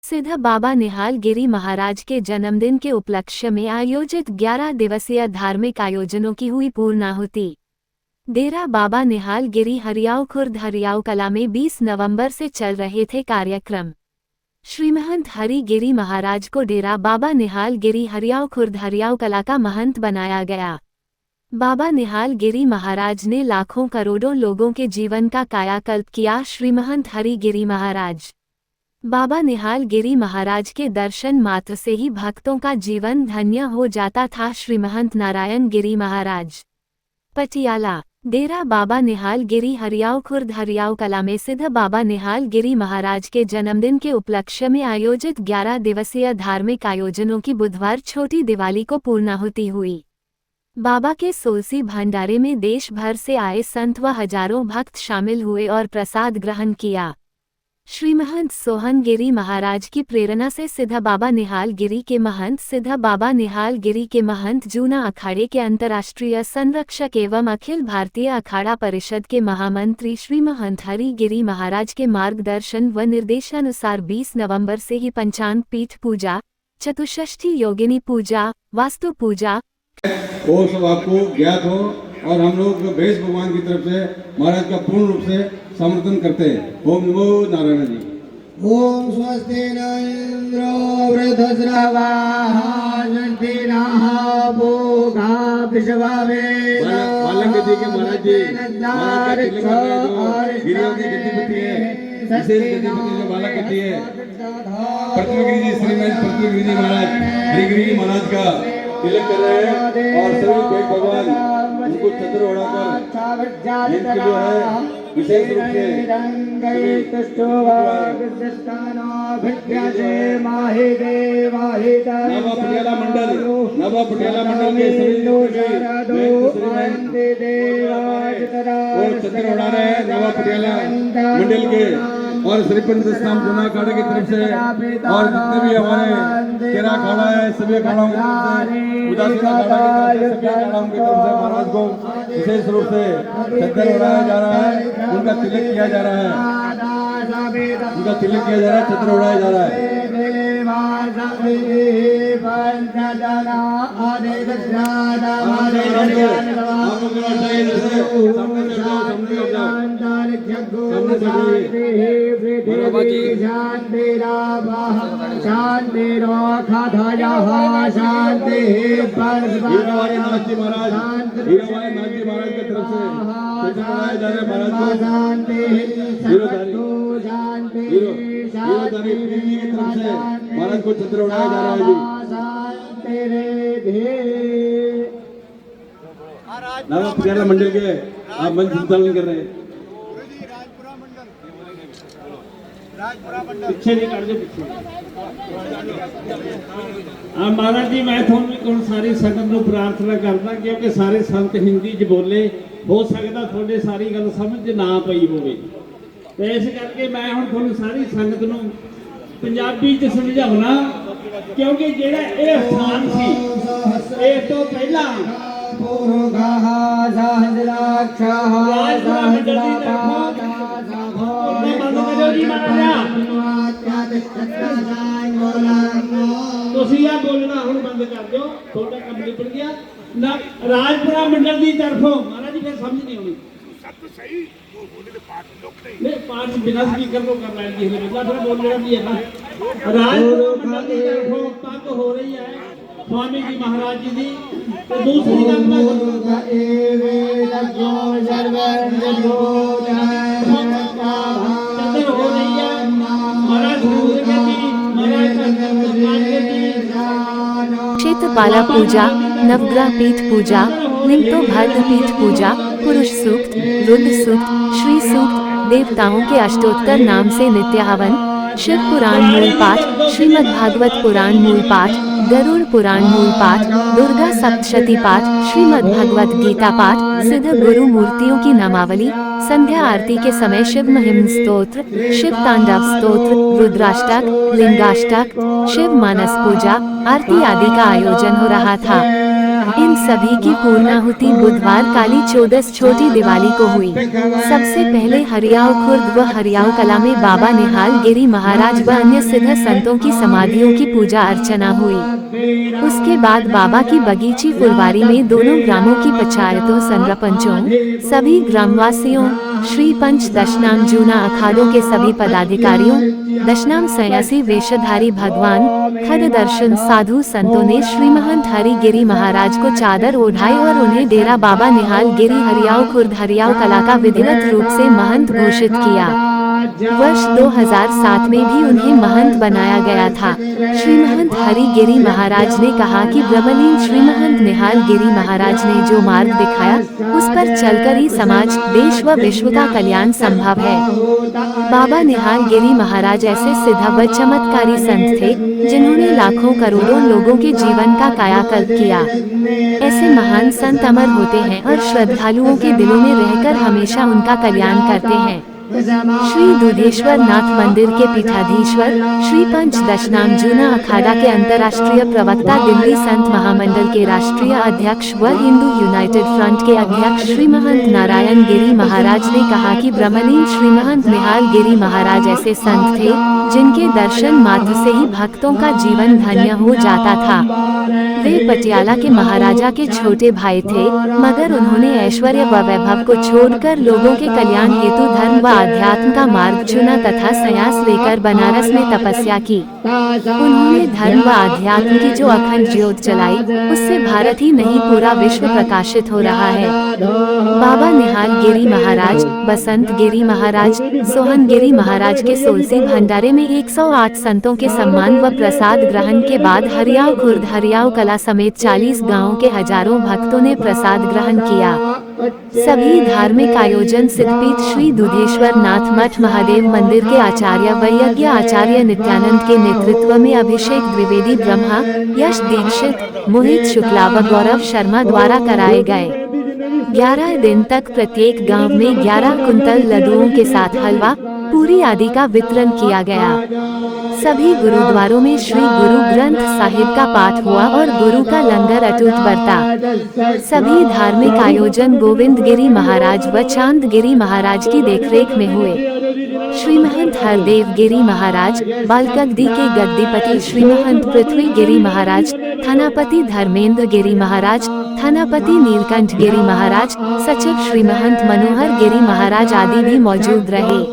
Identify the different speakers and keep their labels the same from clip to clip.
Speaker 1: सिद्ध बाबा निहाल गिरी महाराज के जन्मदिन के उपलक्ष्य में आयोजित 11 दिवसीय धार्मिक आयोजनों की हुई पूर्णाहुति। डेरा बाबा निहाल गिरी हरियाव खुर्द हरियाव कला में 20 नवंबर से चल रहे थे कार्यक्रम। श्रीमहंत हरि गिरी महाराज को डेरा बाबा निहाल गिरी हरियाव खुर्द हरियाव कला का महंत बनाया गया। बाबा निहाल गिरी महाराज ने लाखों करोड़ों लोगों के जीवन का कायाकल्प किया। श्रीमहंत हरि गिरी महाराज बाबा निहाल गिरी महाराज के दर्शन मात्र से ही भक्तों का जीवन धन्य हो जाता था। श्रीमहंत नारायण गिरी महाराज पटियाला। डेरा बाबा निहाल गिरी हरियाव खुर्द हरियाव कला में सिद्ध बाबा निहाल गिरी महाराज के जन्मदिन के उपलक्ष्य में आयोजित 11 दिवसीय धार्मिक आयोजनों की बुधवार छोटी दिवाली को पूर्णाहुति हुई। बाबा के सोलसी भंडारे में देश भर से आए संत व हजारों भक्त शामिल हुए और प्रसाद ग्रहण किया। श्रीमहंत सोहन गिरी महाराज की प्रेरणा से सिद्ध बाबा निहाल गिरी के महंत सिद्ध बाबा निहाल गिरी के महंत जूना अखाड़े के अंतर्राष्ट्रीय संरक्षक एवं अखिल भारतीय अखाड़ा परिषद के महामंत्री श्रीमहंत हरि गिरी महाराज के मार्गदर्शन व निर्देशानुसार 20 नवंबर से ही पंचांग पीठ पूजा, चतुष्षष्ठी योगिनी पूजा, वास्तु पूजा
Speaker 2: वो सब आपको ज्ञात हो और हम लोग भेष भगवान की तरफ से महाराज का पूर्ण रूप से समर्थन करते हैं। ओम नमो नारायण जी।
Speaker 3: ओम स्वस्ति न इंद्रो वृद्धश्रवाः स्वस्ति नः भोगा विश्ववेद।
Speaker 2: बालक गति के महाराज जी महाराज के तिलक में जो गिरियों के गतिपति है, विशेष गतिपति जो बालक गति है, पृथ्वीगिरी जी श्रीमंत पृथ्वीगिरी जी महाराज हरिगिरी जी महाराज का तिलक कर रहे हैं और सभी भेष भगवान उनको छत्र ओढ़ाकर इनके जो है विशेष रूप से नवा पटियाला मंडल के सभी छत्र उड़ा रहे हैं। नवा पटियाला मंडल के और श्री पंचस्नाम जूना अखाड़े की तरफ से और जितने भी हमारे केरा अखाड़ा है सभी अखाड़ों की तरफ से, उदासीन अखाड़ा की तरफ से, सभी अखाड़ों की तरफ से महाराज को विशेष रूप से छत्र उड़ाया जा रहा है। उनका तिलक किया जा रहा है, उनका तिलक किया जा रहा है, छत्र उड़ाया जा रहा है। नाथ जी महाराज की तरफ से उड़ाया जा रहा है महाराज महाराज को छत्र उड़ाया जा रहा है जी। नवा पटियाला मंडल के आप मंच संचालन कर रहे हैं। पीछे नहीं कर दो पीछे।
Speaker 4: महाराज जी मैं थोड़ी सारी संगत को प्रार्थना करता क्योंकि सारे संत हिंदी च बोले हो सकता थोड़े सारी गल समझ ना पई होवे, तो इस करके मैं हुण थोड़ी सारी संगत नूं पंजाबी च समझाउणा क्योंकि जेड़ा ये स्थान सी इस तो पहला बोलना हूं बंद कर दो, थोड़ा कम निपट गया ना। राजपुरा मंडल की तरफों महाराज जी फिर समझ नहीं आनी नहीं पांच बिना स्पीकर को कर रहे हैं फिर बोलना भी है ना। राजपुरा मंडल की तरफों पग हो रही है स्वामी जी महाराज जी की, तो दूसरी गल हो रही है महाराज
Speaker 1: क्षेत्रपाला पूजा, नवग्रह पीठ पूजा, निम्तो भद्र पीठ पूजा, पुरुष सूक्त, रुद्र सूक्त, श्री सूक्त, देवताओं के अष्टोत्तर नाम से नित्य हवन, शिव पुराण मूल पाठ, श्रीमद् भागवत पुराण मूल पाठ, गरुड़ पुराण मूल पाठ, दुर्गा सप्तशती पाठ, श्रीमद् भगवत गीता पाठ, सिद्ध गुरु मूर्तियों की नामावली, संध्या आरती के समय शिव महिम स्तोत्र, शिव तांडव स्तोत्र, रुद्राष्टक, लिंगाष्टक, शिव मानस पूजा, आरती आदि का आयोजन हो रहा था। इन सभी की पूर्णाहुति बुधवार काली चौदस छोटी दिवाली को हुई। सबसे पहले हरियाव खुर्द व हरियाव कला में बाबा निहाल गिरी महाराज व अन्य सिद्ध संतों की समाधियों की पूजा अर्चना हुई। उसके बाद बाबा की बगीची फुलवारी में दोनों ग्रामों की पंचायतों सरपंचों सभी ग्रामवासियों श्री पंच दशनाम जूना अखाड़ों के सभी पदाधिकारियों दशनाम सयासी वेशधारी भगवान खद दर्शन साधु संतों ने श्री महंत हरि गिरी महाराज को चादर ओढ़ाई और उन्हें डेरा बाबा निहाल गिरी हरियाव खुर्द हरियाव कला का विधिवत रूप से महंत घोषित किया। वर्ष 2007 में भी उन्हें महंत बनाया गया था। श्री महंत हरि गिरी महाराज ने कहा कि ब्रह्मलीन श्री महंत निहाल गिरी महाराज ने जो मार्ग दिखाया उस पर चलकर ही समाज देश व विश्व का कल्याण संभव है। बाबा निहाल गिरी महाराज ऐसे सिद्ध व चमत्कारी संत थे जिन्होंने लाखों करोड़ों लोगों के जीवन का कायाकल्प किया। ऐसे महान संत अमर होते हैं और श्रद्धालुओं के दिलों में रहकर हमेशा उनका कल्याण करते हैं। श्री दुधेश्वर नाथ मंदिर के पीठाधीश्वर श्री पंच दशनाम जूना अखाड़ा के अंतर्राष्ट्रीय प्रवक्ता दिल्ली संत महामंडल के राष्ट्रीय अध्यक्ष व हिंदू यूनाइटेड फ्रंट के अध्यक्ष श्री महंत नारायण गिरी महाराज ने कहा कि ब्रह्मलीन श्री महंत निहाल गिरी महाराज ऐसे संत थे जिनके दर्शन मात्र से ही भक्तों का जीवन धन्य हो जाता था। वे पटियाला के महाराजा के छोटे भाई थे, मगर उन्होंने ऐश्वर्य व वैभव को छोड़कर लोगों के कल्याण हेतु धर्म व अध्यात्म का मार्ग चुना तथा संन्यास लेकर बनारस में तपस्या की। उन्होंने धर्म व अध्यात्म की जो अखंड ज्योत जलाई उससे भारत ही नहीं पूरा विश्व प्रकाशित हो रहा है। बाबा निहाल गिरी महाराज, बसंत गिरी महाराज, सोहन गिरी महाराज के सोलसी भंडारे में 108 संतों के सम्मान व प्रसाद ग्रहण के बाद हरियाव खुर्द हरियाव कला समेत 40 गांवों के हजारों भक्तों ने प्रसाद ग्रहण किया। सभी धार्मिक आयोजन सिद्धपीठ श्री दुधेश्वर नाथ मठ महादेव मंदिर के आचार्य व यज्ञ आचार्य नित्यानंद के नेतृत्व में अभिषेक द्विवेदी ब्रह्मा यश दीक्षित मोहित शुक्ला व गौरव शर्मा द्वारा कराए गए। 11 दिन तक प्रत्येक गांव में 11 कुंतल लड्डुओं के साथ हलवा पूरी आदि का वितरण किया गया। सभी गुरुद्वारों में श्री गुरु ग्रंथ साहिब का पाठ हुआ और गुरु का लंगर अटूट बरता। सभी धार्मिक आयोजन गोविंद गिरी महाराज व चांद गिरी महाराज की देखरेख में हुए। श्री महंत हरदेव गिरी महाराज, बालगद्दी के गद्दीपति श्री महंत पृथ्वी गिरी महाराज, थानापति धर्मेंद्र गिरी महाराज, थानापति नीलकंठ गिरी महाराज, सचिव श्री महंत मनोहर गिरी महाराज आदि भी मौजूद रहे।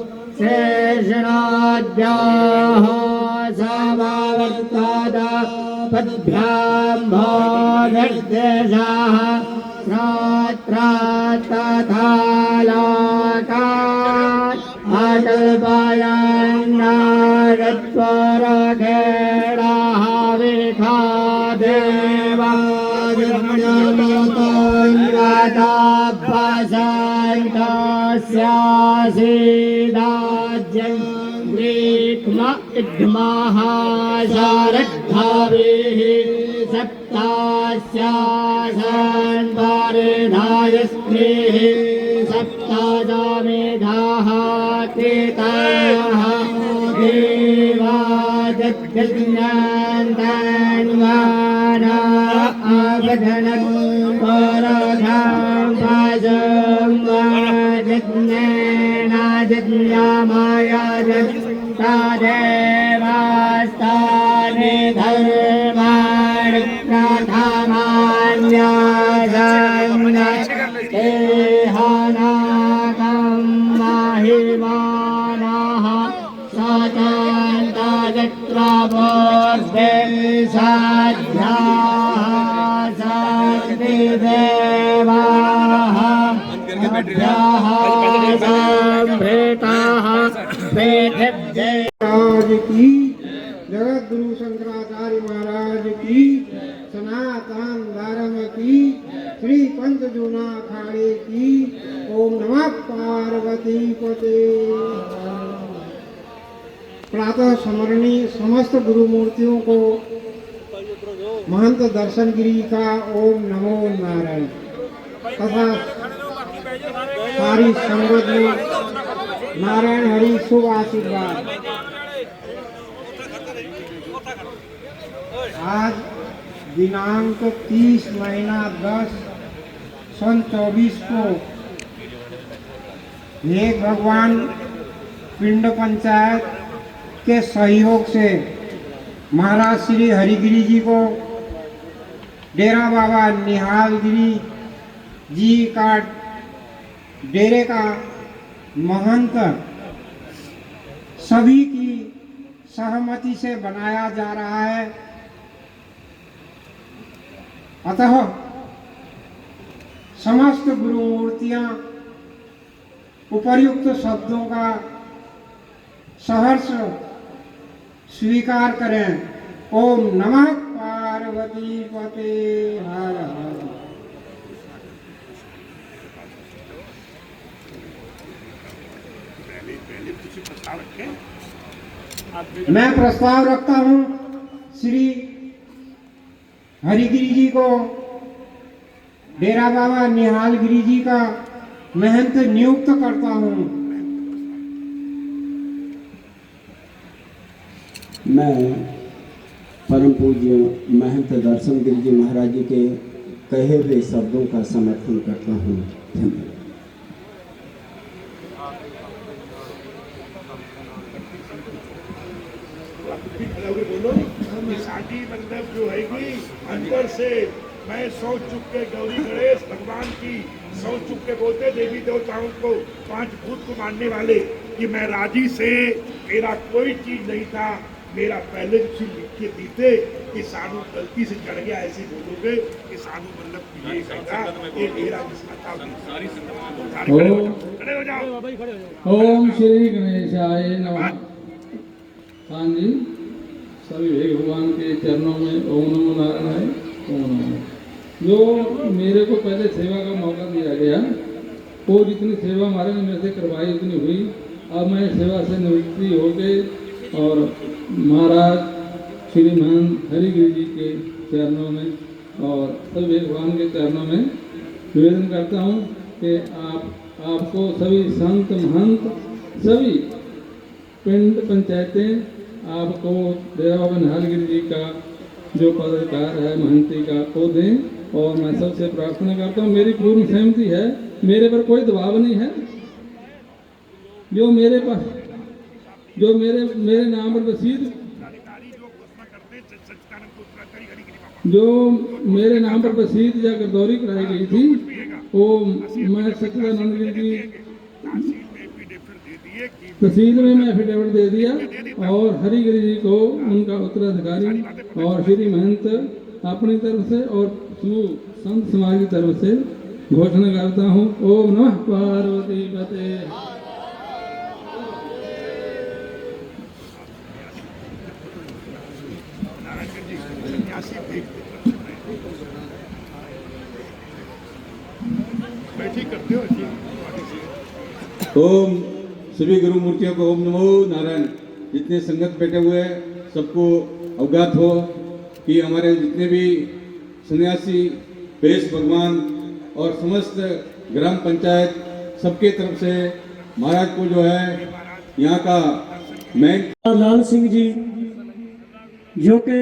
Speaker 3: जगत गुरु शंकराचार्य महाराज की, सनातन धर्म की, श्री पंच जूना अखाड़े की। ओम नमः पार्वती पते। प्रातः स्मरणीय समस्त गुरु मूर्तियों को महंत दर्शन गिरी का ओम नमो नारायण तथा सारी संगत में नारायण हरि शुभ आशीर्वाद। आज दिनांक 30 महीना 10 सन 24 को एक भगवान पिंड पंचायत के सहयोग से महाराज श्री हरिगिरी जी को डेरा बाबा निहाल गिरी जी का डेरे का महंत सभी की सहमति से बनाया जा रहा है। अतः समस्त गुरु मूर्तियां उपर्युक्त शब्दों का सहर्ष स्वीकार करें। ओम नमः पार्वती पते हर हर। मैं प्रस्ताव रखता हूं श्री हरिगिरी जी को डेरा बाबा निहाल गिरी जी का महंत नियुक्त करता हूं।
Speaker 5: मैं परम पूज्य महंत दर्शन गिरी जी महाराज जी के कहे हुए शब्दों का समर्थन करता हूँ। धन्यवाद।
Speaker 6: बोलो ये शादी मतलब जो है कि अंदर से मैं सौ चुप के गौरी गणेश भगवान की सौ चुप के बोलते देवी देवताओं को 5 भूत को मानने वाले कि मैं राजी से मेरा कोई चीज नहीं था, मेरा पहले चीज लिख के दीते कि सानू गलती से चढ़ गया ऐसे बोलोगे कि सानू मतलब ये कहता ये मेरा किस्मत था। खड़े हो जाओ।
Speaker 2: ओम श्री गणेशाय नमः। हाँ जी, सभी भगवान के चरणों में ओम नमो नारायण। ओम नमो। जो मेरे को पहले सेवा का मौका दिया गया वो जितनी सेवा हमारे ने मेरे से करवाई उतनी हुई। अब मैं सेवा से निवृत्ति हो गए और महाराज श्री महंत हरिगिरी जी के चरणों में और सभी भगवान के चरणों में निवेदन करता हूँ कि आपको सभी संत महंत सभी पिंड पंचायतें आपको डेरा बाबा निहाल गिरी जी का जो पदाधिकार है महंती का को दें। और मैं सबसे प्रार्थना करता हूँ, मेरी पूर्ण सहमति है, मेरे पर कोई दबाव नहीं है। जो मेरे पास जो मेरे नाम पर रसीद जो मेरे नाम पर रसीद या गिरदौरी कराई गई थी वो मैं सच्चिदानंद गिरी जी तहसील में मैं एफिडेविट दे दिया और हरिगिरी जी को उनका उत्तराधिकारी और श्री महंत अपनी तरफ से और समूह संत समाज की तरफ से घोषणा करता हूँ। ओम नमः पार्वती पते। ओम सभी गुरु मूर्तियों को ओम नमो नारायण। जितने संगत बैठे हुए हैं सबको अवगत हो कि हमारे जितने भी सन्यासी पेश भगवान और समस्त ग्राम पंचायत सबके तरफ से महाराज को जो है यहाँ का मैं
Speaker 7: लाल सिंह जी जो कि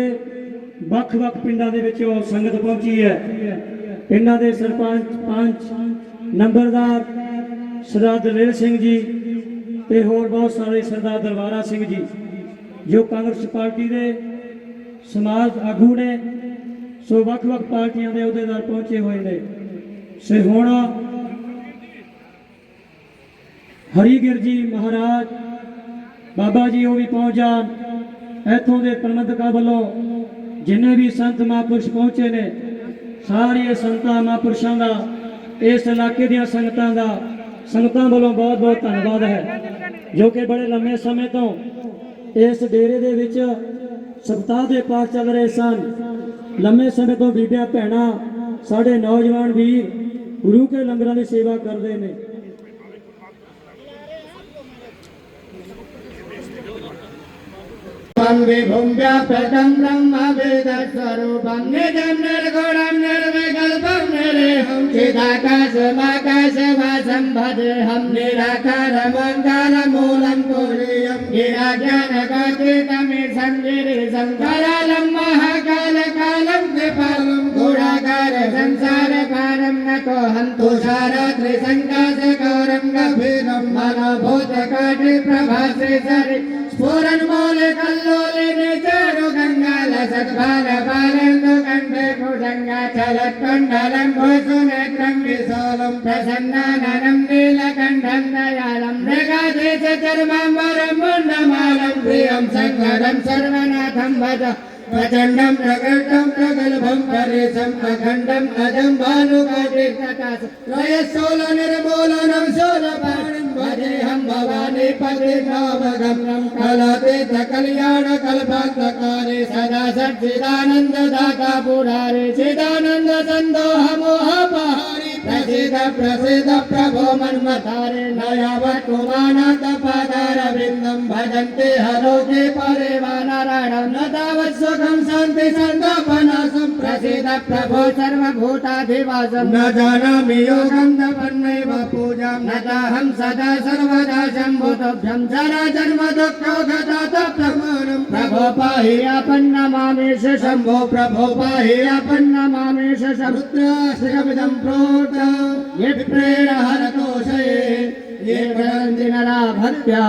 Speaker 7: ਵੱਖ-ਵੱਖ ਪਿੰਡਾਂ ਦੇ ਵਿੱਚ ਉਹ ਸੰਗਤ ਪਹੁੰਚੀ ਹੈ। ਇਹਨਾਂ ਦੇ ਸਰਪੰਚ 5 ਨੰਬਰਦਾਰ ਸਰਦਾਰ ਦਲੇਰ ਸਿੰਘ ਜੀ ਤੇ ਹੋਰ ਬਹੁਤ ਸਾਰੇ ਸਰਦਾਰ ਦਰਬਾਰਾ ਸਿੰਘ ਜੀ ਜੋ ਕਾਂਗਰਸ ਪਾਰਟੀ ਦੇ ਸਮਾਜ ਆਗੂ ਨੇ। ਸੋ ਵੱਖ-ਵੱਖ ਪਾਰਟੀਆਂ ਦੇ ਅਹੁਦੇਦਾਰ ਪਹੁੰਚੇ ਹੋਏ ਨੇ। ਸੋ ਹੁਣ ਹਰੀਗਿਰ ਜੀ ਮਹਾਰਾਜ ਬਾਬਾ ਜੀ ਉਹ ਵੀ ਪਹੁੰਚ ਜਾਣ। ਇੱਥੋਂ ਦੇ ਪ੍ਰਬੰਧਕਾਂ ਵੱਲੋਂ ਜਿੰਨੇ ਵੀ ਸੰਤ ਮਹਾਂਪੁਰਸ਼ ਪਹੁੰਚੇ ਨੇ ਸਾਰੇ ਸੰਤਾਂ ਮਹਾਂਪੁਰਸ਼ਾਂ ਦਾ ਇਸ ਇਲਾਕੇ ਦੀਆਂ ਸੰਗਤਾਂ ਵੱਲੋਂ ਬਹੁਤ ਬਹੁਤ ਧੰਨਵਾਦ ਹੈ ਜੋ ਕਿ ਬੜੇ ਲੰਮੇ ਸਮੇਂ ਤੋਂ ਇਸ ਡੇਰੇ ਦੇ ਵਿੱਚ ਸਪਤਾਹ ਦੇ ਪਾਠ ਚੱਲ ਰਹੇ ਸਨ। ਲੰਮੇ ਸਮੇਂ ਤੋਂ ਬੀਬੀਆਂ ਭੈਣਾਂ ਸਾਡੇ ਨੌਜਵਾਨ ਵੀਰ ਗੁਰੂ ਕੇ ਲੰਗਰਾਂ ਦੀ ਸੇਵਾ ਕਰਦੇ ਨੇ।
Speaker 3: विभुं व्यापकं ब्रह्मवेदस्वरूपं निजं निर्गुणं निर्विकल्पं निरीहं चिदाकाशमाकाशवासं भजेऽहं निराकारमङ्कारमूलं तुरीयं गिराज्ञानकातीतमे संगिरे संकरालं महाकालकालं कृपालं गुणाकार संसारकारं नको हन्तु शारात्रिसङ्काशकारं गभीरं मनोभूतकाटे प्रभासे सरि स्फुरन्मूले कल्लोले निचारु गङ्गाल सद्भालपालेन्दु कण्ठे भुजङ्गाचलत्कण्डलं भूसुनेत्रं विशालं प्रसन्नाननं नीलकण्ठं दयालं मृगादेश चर्माम्बरं मुण्डमालं प्रियं शङ्करं सर्वनाथं भज प्रचण्डं प्रकटं प्रगल्भं परेशं अखण्डम् अजं भानुकाटिर्नताशूलनिर्मूलनं शूलपाणिं भजेऽहं भवानी पतिनामगम्यं कलातीत कल्याणकल्पान्तकारे सदा सच्चिदानन्ददाता पुरारे चिदानन्द सन्दोहमोहपहारि प्रसीद प्रसीद प्रभो मन्मथारे नयावत्कुमानाथपादारविन्दं भजन्ते हरोके परे वा नारायणं न तावत् सुखं शान्ति सन्तापनाशं प्रसीद प्रभो सर्वभूताधिवासं न जानामि योगं तपन्नैव पूजां न ताहं सदा सर्वदा शम्भुतभ्यं जरा जन्म दुःखोगतातप्रमाणं प्रभो पाहि आपन्नमामेष शम्भो प्रभो पाहि आपन्नमामेष रुद्राश्रमिदं प्रोक्तं यत्प्रेण हरतोषये ये भजन्ति नरा भक्त्या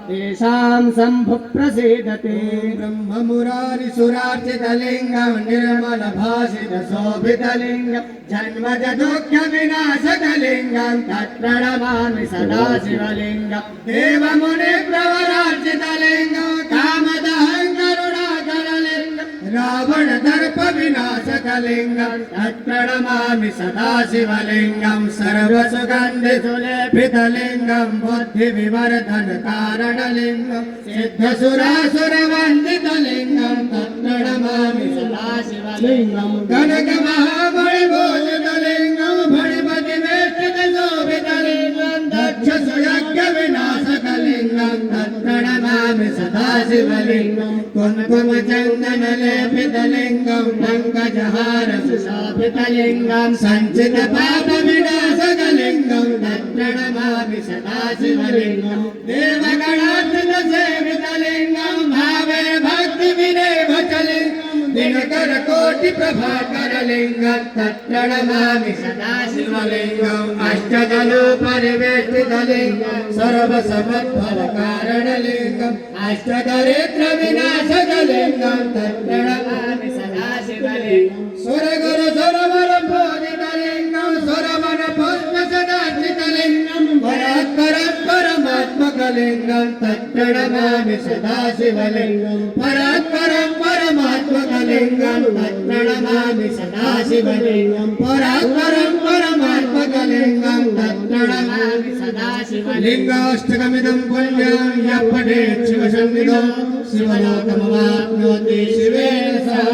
Speaker 3: तेषां शम्भुः प्रसीदते ब्रह्ममुरारिसुरार्चितलिङ्गं निर्मलभासितशोभितलिङ्गं जन्मजदुःखविनाशकलिङ्गं तत्प्रणमामि सदा शिवलिङ्गं देवमुनिप्रवरार्चितलिङ्गं कामदहं करुणाकरलिङ्गं रावणदर्पविनाशकलिङ्गं तत्प्रणमामि सदा शिवलिङ्गं सर्वसुगन्धिसुलेपितलिङ्गं बुद्धिविवर्धनकारणलिङ्गं सिद्धसुरासुरवन्दितलिङ्गं तत्प्रणमामि सदा शिवलिङ्गं कनकमहामणिभूषितलिङ्गं फणिपतिवेष्टितशोभितलिङ्गं दक्षसुयज्ञविनाशकलिङ्गं तत्प्रणमामि सदा शिवलिङ्गं कुङ्कुमचन्दनलेपितलिङ्गं पङ्कजहारसुशोभितलिङ्गं सञ्चितपापविनाशकलिङ्गं तत्प्रणमामि सदा शिवलिङ्गं देवगणार्चितसेवितलिङ्गं भावे भक्तिविनेभचलिङ्गं दिनकरकोटिप्रभाकरलिङ्गं तत्प्रणमामि सदा शिवलिङ्गम् अष्टदलोपरिवेष्टितलिङ्गं सर्वसमद्फलकारणलिङ्गम् अष्टदरिद्रविनाशकलिङ्गं तत्प्रणमामि सदा शिवलिङ्गं सुरगुरुसुरवरपूजितलिङ्गं सुरवनपुष्पसदार्चितलिङ्गं परात्परं परमात्मकलिङ्गं तत्प्रणमामि सदा शिवलिङ्गं परात्परं परमात्मकलिङ्गं तत्प्रणमामि सदा शिवलिङ्गं परात्परं परमात्मकलिङ्गं तत्प्रणमामि सदा शिवलिङ्गाष्टकमिदं पुण्यं यः पठेत् शिवसन्निधौ शिवलोकमवाप्नोति शिवेन सह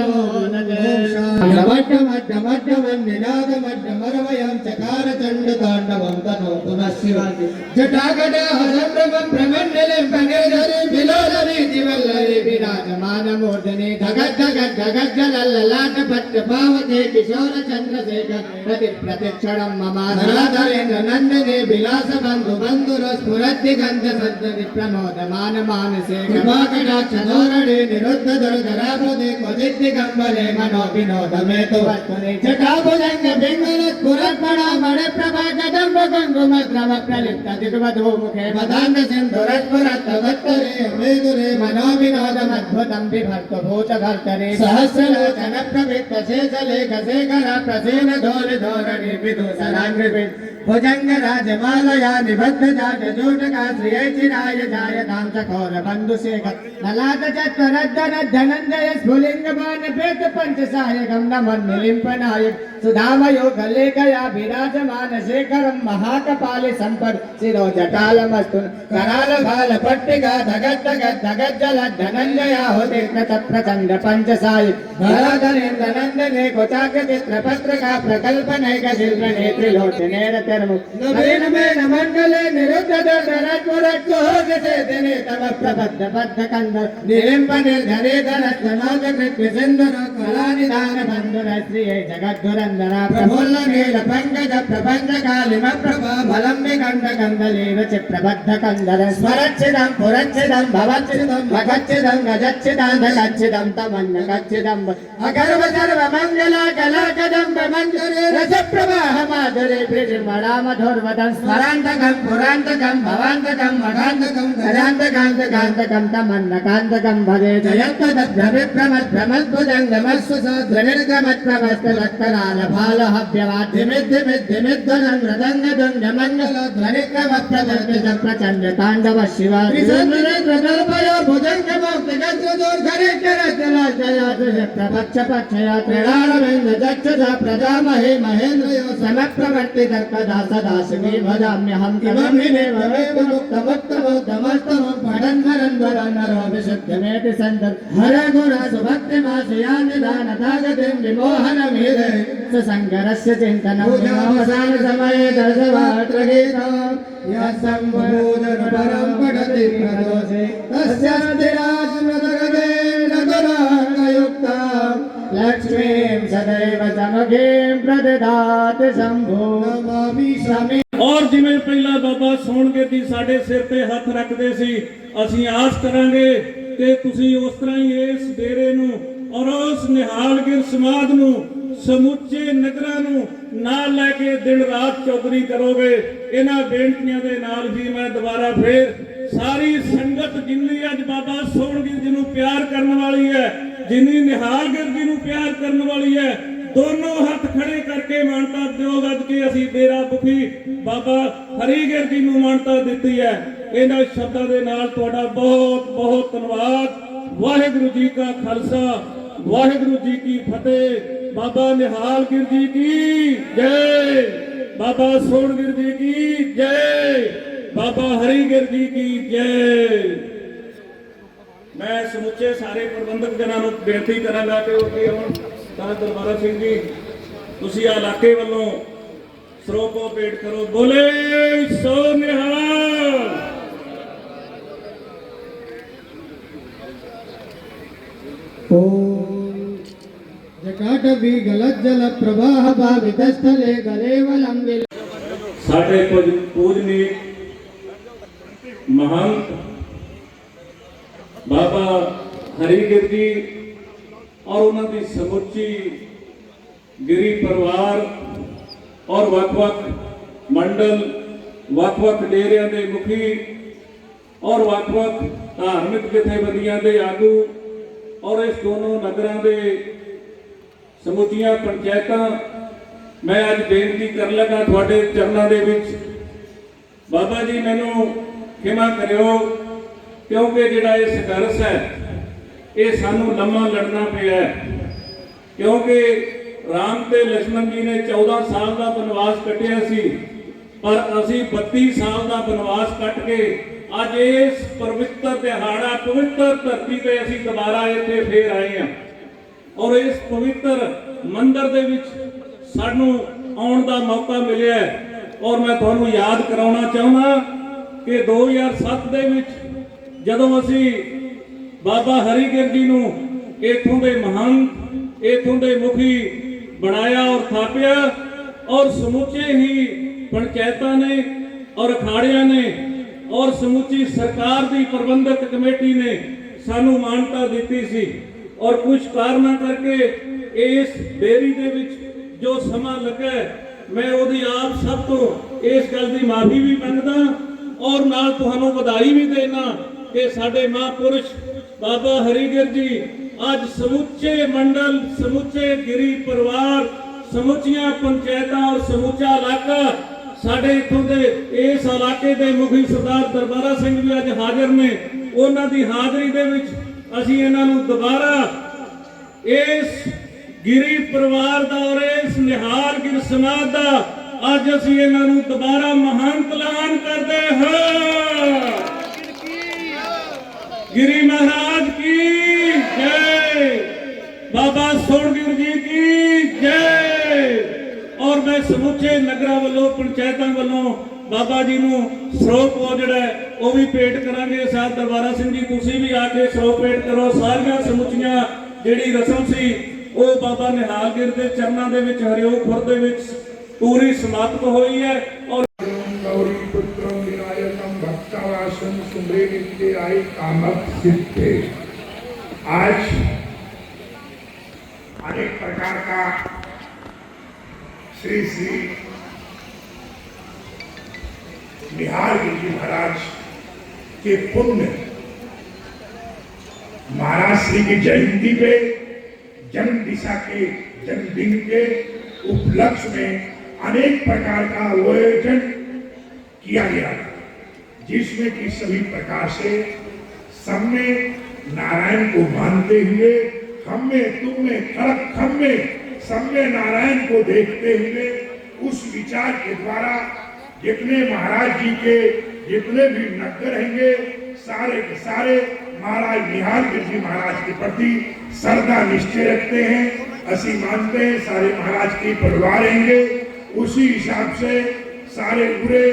Speaker 3: मध्यमध्यमध्यमन्निनादमध्यमरवयं चकारचण्डताण्डवं तनो पुनः शिव जटाकटाः सम्भ्रमं प्रमण्डलं कनेधरे बिलोदरे दिवल्लरे विराजमानमूर्धने धगज्जगज्जगज्जलल्ललाटपट्टपावते किशोरचन्द्रशेखर प्रतिक्षणं ममाधराधरेन्द्र नन्दने विलासबन्धु बन्धुरस्फुरद्दिगन्धसद्दति प्रमोदमान मानसे कृपाकटाक्षधोरणे निरुद्ध दुर्धराभृदे क्वचिद्दिगम्बरे मनो विनोदमेतु वस्तुने जटाभुजङ्ग पिङ्गलस्फुरत्पणामणे प्रभाकटम्ब गङ्गुमद्रव प्रलिप्त दिग्वधूमुखे वदान्त सिन्धुरस्फुरत्तवत्तरे मेदुरे मनो विनोदमद्भुतं बिभर्तु भूतभर्तरे सहस्रलोचन प्रवृत्त शेषलेख शेखर प्रसेन धोरणि विदूषराङ्गृभिः भुजङ्ग राजमालया निबद्ध जाट जूटका श्रियै चिराय जायतां चकोर बन्धुशेखर ललाट चत्वरद्धन धनञ्जय स्फुलिङ्गपान पेत पञ्चसायकं नमन्निलिम्पनायक सुधामयोगलेखया विराजमान शेखरं महाकपालि सम्पत् शिरो जटालमस्तु कराल भाल पट्टिका धगज्जल धनञ्जया होते प्रत प्रचंड पंचसाई धराधरेन्द्र नंदने कोचाग्र चित्र पत्रिका प्रकल्पने शिल्प नेत्रिलोचने नवीन में मंडले निरुद्ध दिने तव प्रबद्ध बद्ध कंद निलिम्ब निर्धरे धनस्वनोज कृत्य सिंधु कला निधान बंधुर श्री जगद्धुरंधरा प्रफुल्ल नील पंकज प्रपंच कालिम प्रभा भलम्बि कंद कंदलीव चिप्रबद्ध कंदर स्मरच्छिदं पुरच्छिदं भवच्छिदं मखच्छिदं गजच्छिदं तमन्न कच्छिदं अगर्व सर्व मंगला कला कदम्ब मंजरे रस प्रवाह माधुरे प्रियमणा मधुर वदन स्मरांतकं पुरांतकं भवांतकं मघांतकं गजांतकांतकांतकं तमन्न कांतकं भजे जयंत तद्भ्रमित भ्रमद्भुजंगमस्व द्रविर्गमत् प्रवस्त लक्कराल भाल हव्यवाद्यमिद्धिमिद्धिमिद्ध्वनं मृदंग मंगल ध्वनिक्रम प्रदर्शित प्रचंड तांडव शिवा कल्पयो भुजंग मुक्त गजदूर घरे प्रपक्ष पक्षया त्रिणारविंद जक्षुषा प्रजामहे महेन्द्र यो समप्रवर्ति तर्कदा सदा शिवी भजाम्यहं किमभिनेव मुक्तमुत्तमोत्तमस्तमं पठन् वरन् वरन्नरो विशुद्धमेति सन्दर् हर गुण सुभक्तिमाशयानिदान तागतिं विमोहनमीरे सुसङ्गरस्य चिन्तनं विमोहसान समये दशवात्रगीतम् यः सम्भोजन परं पठति प्रदोषे तस्यास्ति राजमृतगदेन दुराङ्गयुक्ताम् लक्ष्मीं सदैव समुखीं प्रददाति शम्भो नमामि शमी।
Speaker 4: और जिवें पहला बाबा सोहणगिर जी साडे सिर ते हੱਥ ਰੱਖਦੇ ਸੀ ਅਸੀਂ ਆਸ ਕਰਾਂਗੇ ਕਿ ਤੁਸੀਂ ਉਸ ਤਰ੍ਹਾਂ ਹੀ ਇਸ ਡੇਰੇ ਨੂੰ ਔਰ ਉਸ ਨਿਹਾਲਗਿਰ ਸਮਾਧ ਨੂੰ ਸਮੁੱਚੇ ਨਗਰਾਂ ਨੂੰ ਨਾਲ ਲੈ ਕੇ ਦਿਨ ਰਾਤ ਚੌਧਰੀ ਕਰੋਗੇ। ਇਹਨਾਂ ਬੇਨਤੀਆਂ ਦੇ ਨਾਲ ਹੀ ਮੈਂ ਦੁਬਾਰਾ ਫੇਰ ਸਾਰੀ ਸੰਗਤ ਜਿੰਨੀ ਅੱਜ ਬਾਬਾ ਸੋਹਣਗਿਰ ਜੀ ਨੂੰ ਪਿਆਰ ਕਰਨ ਵਾਲੀ ਹੈ, ਜਿੰਨੀ ਨਿਹਾਲਗਿਰ ਜੀ ਨੂੰ ਪਿਆਰ ਕਰਨ ਵਾਲੀ ਹੈ, ਦੋਨੋਂ ਹੱਥ ਖੜੇ ਕਰਕੇ ਮਾਨਤਾ ਦਿਓ ਗੱਜ ਕੇ ਅਸੀਂ ਡੇਰਾ ਮੁਖੀ ਬਾਬਾ ਹਰੀਗਿਰ ਜੀ ਨੂੰ ਮਾਨਤਾ ਦਿੱਤੀ ਹੈ। ਇਹਨਾਂ ਸ਼ਬਦਾਂ ਦੇ ਨਾਲ ਤੁਹਾਡਾ ਬਹੁਤ ਬਹੁਤ ਧੰਨਵਾਦ। ਵਾਹਿਗੁਰੂ ਜੀ ਕਾ ਖਾਲਸਾ, ਵਾਹਿਗੁਰੂ ਜੀ ਕੀ ਫਤਿਹ। बाबा निहालगिर जी की जय, बाबा सोहणगिर जी की जय, बाबा हरिगिर जी की जय। मैं समुचे सारे प्रबंधक जनां नूं बेनती करांगा कि वो आउण। ਤਾਂ ਦਰਬਾਰਾ ਸਿੰਘ ਜੀ ਤੁਸੀਂ ਆ ਇਲਾਕੇ ਵੱਲੋਂ ਸਰੋਪੋ ਭੇਟ ਕਰੋ। ਬੋਲੇ ਸੋ ਨਿਹਾਲ।
Speaker 3: जटाटवी गलत जल प्रवाह भावित स्थले गलेवलम
Speaker 4: साढ़े पूजनीय महंत बाबा हरिगिर जी और उन्होंने समुची गिरी परिवार और वख-वख मंडल वख-वख डेरिया के मुखी और वख-वख धार्मिक जथेबंदियां के आगू और इस दोनों नगरों के ਸਮੁੱਚੀਆਂ ਪੰਚਾਇਤਾਂ मैं ਅੱਜ ਬੇਨਤੀ ਕਰਨ ਲੱਗਾ ਤੁਹਾਡੇ ਚਰਨਾਂ ਦੇ ਵਿੱਚ। ਬਾਬਾ ਜੀ ਮੈਨੂੰ ਖਿਮਾ ਕਰਿਓ ਕਿਉਂਕਿ ਜਿਹੜਾ ਇਹ ਸੰਘਰਸ਼ ਹੈ ਇਹ ਸਾਨੂੰ ਲੰਮਾ ਲੜਨਾ ਪਿਆ ਕਿਉਂਕਿ ਰਾਮ ਤੇ ਲక్ష్మణ ਜੀ ਨੇ 14 ਸਾਲ ਦਾ ਬਨਵਾਸ ਕੱਟਿਆ ਸੀ ਪਰ ਅਸੀਂ 32 ਸਾਲ ਦਾ ਬਨਵਾਸ ਕੱਟ ਕੇ ਅੱਜ ਇਸ ਪਵਿੱਤਰ ਦਿਹਾੜਾ ਪਵਿੱਤਰ ਧਰਤੀ ਤੇ ਅਸੀਂ ਦੁਬਾਰਾ ਇੱਥੇ ਫੇਰ ਆਏ ਹਾਂ और इस पवित्र मंदिर दे विच सानू आउण दा मौका मिलिया और मैं तुहानू याद कराउणा चाहुंदा कि 2007 दे विच जदों असी बाबा हरिगिर जी नू इत्थों दे महंत इत्थों दे मुखी बनाया और थापिया और समूचे ही पंचायतां ने और अखाड़ियां ने और समूची सरकार दी प्रबंधक कमेटी ने सानू मानता दित्ती सी और कुछ कारणों करके इस डेरी दे विच जो समा लगा मैं ओदी आप सब तो इस गल की माफी भी मंगदा और नाल तुहानू बधाई भी देना कि साडे महापुरुष बाबा हरिगिर जी आज समूचे मंडल समूचे गिरी परिवार समूचियां पंचायतां और समूचा इलाका साडे इत्थों दे इस इलाके दे मुखी सरदार दरबारा सिंह भी अज हाजिर ने। उन्हां दी हाज़री दे विच ਅਸੀਂ ਇਹਨਾਂ ਨੂੰ ਦੁਬਾਰਾ ਇਸ ਗਿਰੀ ਪਰਿਵਾਰ ਦਾ ਔਰ ਇਸ ਨਿਹਾਲਗਿਰ ਸਮਾਜ ਦਾ ਅੱਜ ਅਸੀਂ ਇਹਨਾਂ ਨੂੰ ਦੁਬਾਰਾ ਮਹੰਤ ਐਲਾਨ ਕਰਦੇ ਹਾਂ। ਗਿਰੀ ਮਹਾਰਾਜ ਕੀ ਜੈ। सोनगिर जी की जय। और मैं समूचे नगरा वालों पंचायतों वालों बाबा जी ਨੂੰ ਸਰੋਪ ਉਹ ਜਿਹੜਾ ਉਹ ਵੀ ਭੇਟ ਕਰਾਂਗੇ। ਸਾਧ ਦਰਬਾਰਾ ਸਿੰਘ ਜੀ ਤੁਸੀਂ ਵੀ ਆ ਕੇ ਸਰੋਪ ਭੇਟ ਕਰੋ। ਸਾਰੀਆਂ ਸਮੁੱਚੀਆਂ ਜਿਹੜੀ ਰਸਮ ਸੀ ਉਹ ਬਾਬਾ ਨਿਹਾਲ ਗਿਰ ਦੇ ਚਰਨਾਂ ਦੇ ਵਿੱਚ ਹਰਿਓ ਖੁਰਦ ਦੇ ਵਿੱਚ पूरी समाप्त हुई है। और
Speaker 6: गौरी पुत्रम विनायकम भक्तावासम सुमरे नित्य आई कामक सिद्धे। आज अनेक प्रकार का श्री श्री निहाल गिर जी महाराज के पुण्य महाराज श्री की जयंती पे जन्म दिशा के जन्मदिन के उपलक्ष्य में अनेक प्रकार का आयोजन किया गया था, जिसमें कि सभी प्रकार से सब में नारायण को मानते हुए हम में तुम में खड़क हम में सब में नारायण को देखते हुए उस विचार के द्वारा जितने महाराज जी के जितने भी नगर रहेंगे सारे के सारे महाराज निहाल गिर जी महाराज के प्रति श्रद्धा निश्चय रखते हैं, ऐसी मानते हैं। सारे महाराज के परिवार रहेंगे, उसी हिसाब से सारे पूरे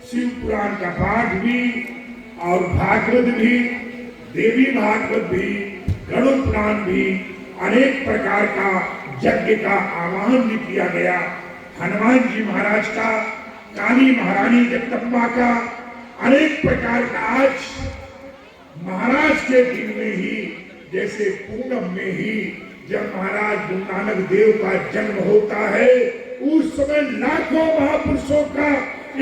Speaker 6: शिव पुराण का पाठ भी और भागवत भी, देवी भागवत भी, गरुड़ पुराण भी, अनेक प्रकार का यज्ञ का आह्वान भी किया गया। हनुमान जी महाराज का, काली महारानी जगदम्बा का, अनेक प्रकार का आज महाराज के दिन में ही जैसे पूनम में ही जब महाराज गुरु नानक देव का जन्म होता है उस समय लाखों महापुरुषों का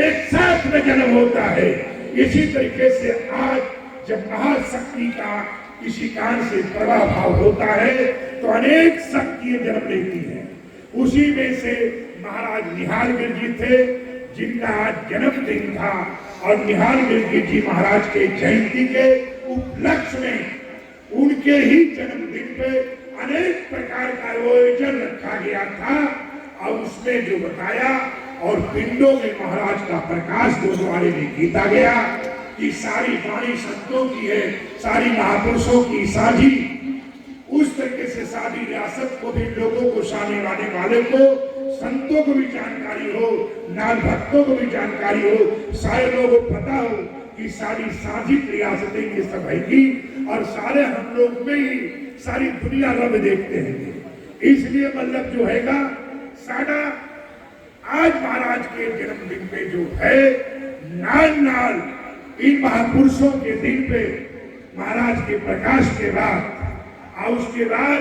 Speaker 6: एक साथ में जन्म होता है। इसी तरीके से आज जब महाशक्ति का किसी कारण से प्रभाव होता है तो अनेक शक्तियां जन्म लेती हैं। उसी में से महाराज निहाल गिर जी थे जिनका आज जन्मदिन था और निहाल गिर जी महाराज के जयंती के उपलक्ष्य में उनके ही जन्मदिन पे अनेक प्रकार का आयोजन रखा गया था और उसमें जो बताया और पिंडों में महाराज का प्रकाश गुरुद्वारे में कीता गया कि सारी वाणी संतों की है, सारी महापुरुषों की साझी। उस तरीके से सारी रियासत को भी लोगों को सामने वाले को संतों को भी जानकारी हो, नाल भक्तों को भी जानकारी हो, सारे लोगों को पता हो कि सारी साझी रियासतें ये सब है की और सारे हम लोग में ही सारी दुनिया रब देखते हैं। इसलिए मतलब जो हैगा साडा आज महाराज के जन्मदिन पे जो है नाल नाल इन महापुरुषों के दिन पे महाराज के प्रकाश के बाद और उसके बाद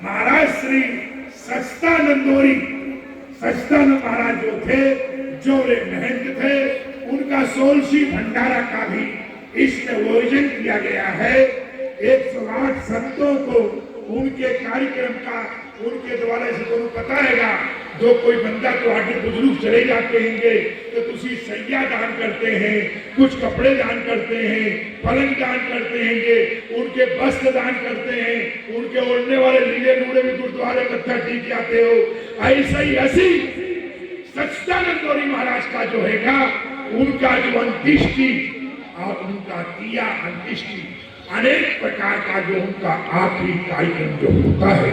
Speaker 6: महाराज श्री सच्चिदानंदोरी सच्चिदानंद महाराज जो थे जोरे महंत थे उनका 16वीं भंडारा का भी इसमें आयोजन किया गया है। 108 संतों को उनके कार्यक्रम का उनके द्वारा से तो पता हैगा जो कोई बंदा तो आगे बुजुर्ग चले जाते हैं तो तुसी सैया दान करते हैं, कुछ कपड़े दान करते हैं, पलंग दान करते हैं, उनके वस्त्र दान करते हैं, उनके ओढ़ने वाले लीले लूड़े भी गुरुद्वारे कत्था टीक जाते हो। ऐसा ही ऐसी सच्चिदानंद महाराज का जो हैगा उनका जो अंत्येष्टि और उनका किया अंत्येष्टि अनेक प्रकार का जो उनका आखिरी कार्यक्रम जो होता है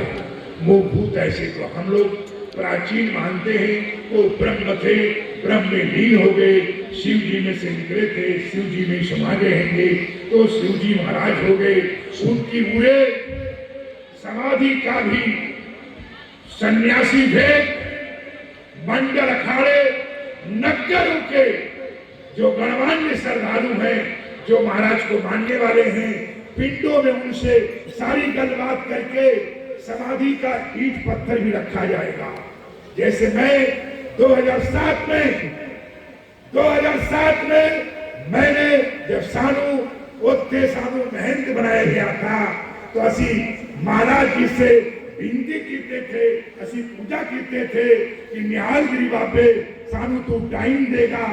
Speaker 6: वो भूत ऐसे तो हम लोग प्राचीन मानते हैं वो ब्रह्म थे, ब्रह्म में लीन हो गए, शिव जी में से निकले थे, शिव जी में समा गए तो शिव जी महाराज हो गए। उनकी पूरे समाधि का भी सन्यासी भेद मंडल अखाड़े नगरों के जो गणमान्य श्रद्धालु हैं जो महाराज को मानने वाले हैं पिंडों में उनसे सारी गलबात करके समाधि का ईंट पत्थर भी रखा जाएगा। जैसे मैं 2007 में मैंने जब सानू महंत बनाया गया था तो असी महाराज जी से विनती करते थे, असी पूजा करते थे कि निहाल गिरी बाबे सानू तू टाइम देगा,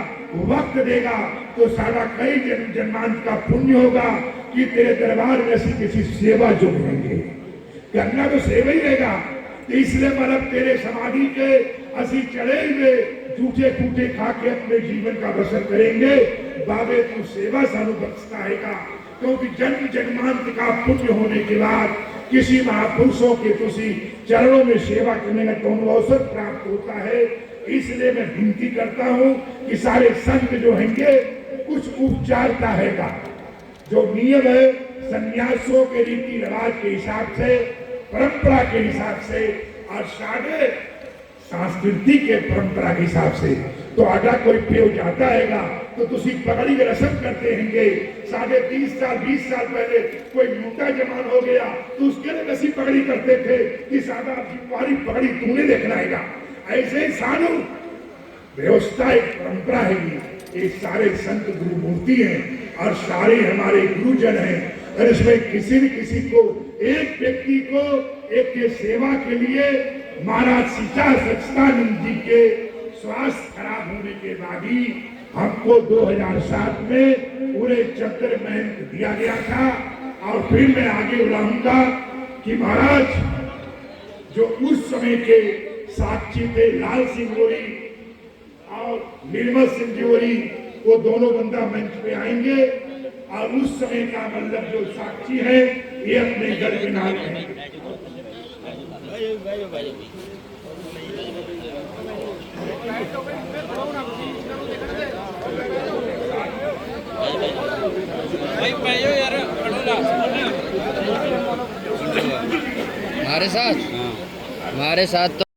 Speaker 6: वक्त देगा तो सारा कई जन्म जन्मांत का पुण्य होगा कि तेरे दरबार में ऐसी किसी सेवा जो करेंगे करना तो सेवा ही रहेगा। तो इसलिए मतलब तेरे समाधि के असी चढ़े हुए झूठे फूटे खा के अपने जीवन का बसर करेंगे। बाबे तू सेवा सानू बख्शता हैगा क्योंकि जन्म जन्मांत का पुण्य होने के बाद किसी महापुरुषों के तुसी चरणों में सेवा करने का तो अवसर प्राप्त होता है। इसलिए मैं विनती करता हूँ कि सारे संत जो हैंगे कुछ उपचारता हैगा, जो नियम है सन्यासियों के रीति रिवाज के हिसाब से, परंपरा के हिसाब से और साढ़े संस्कृति के परंपरा के हिसाब से। तो अगर कोई पेव जाता हैगा तो तुसी पगड़ी की रस्म करते हैंगे। 30 साल 20 साल पहले कोई मोटा जवान हो गया तो उसके लिए कैसी पगड़ी करते थे कि सादा तुम्हारी पगड़ी तूने देखना हैगा। ऐसे ही सानू व्यवस्था एक परंपरा है, ये सारे संत गुरु मूर्ति हैं और सारे हमारे गुरुजन हैं। और इसमें किसी न किसी को, एक व्यक्ति को एक के सेवा के लिए महाराज सीता सच्चिदानंद जी के स्वास्थ्य खराब होने के बाद ही हमको 2007 में पूरे चक्र में दिया गया था। और फिर मैं आगे बुलाऊंगा कि महाराज जो उस समय के साक्षी थे, लाल सिंह गोरी और निर्मल सिंह जोरी, वो दोनों बंदा मंच पे आएंगे और उस समय का मतलब जो साक्षी है ये अपने घर के नाम है।
Speaker 8: हमारे साथ तो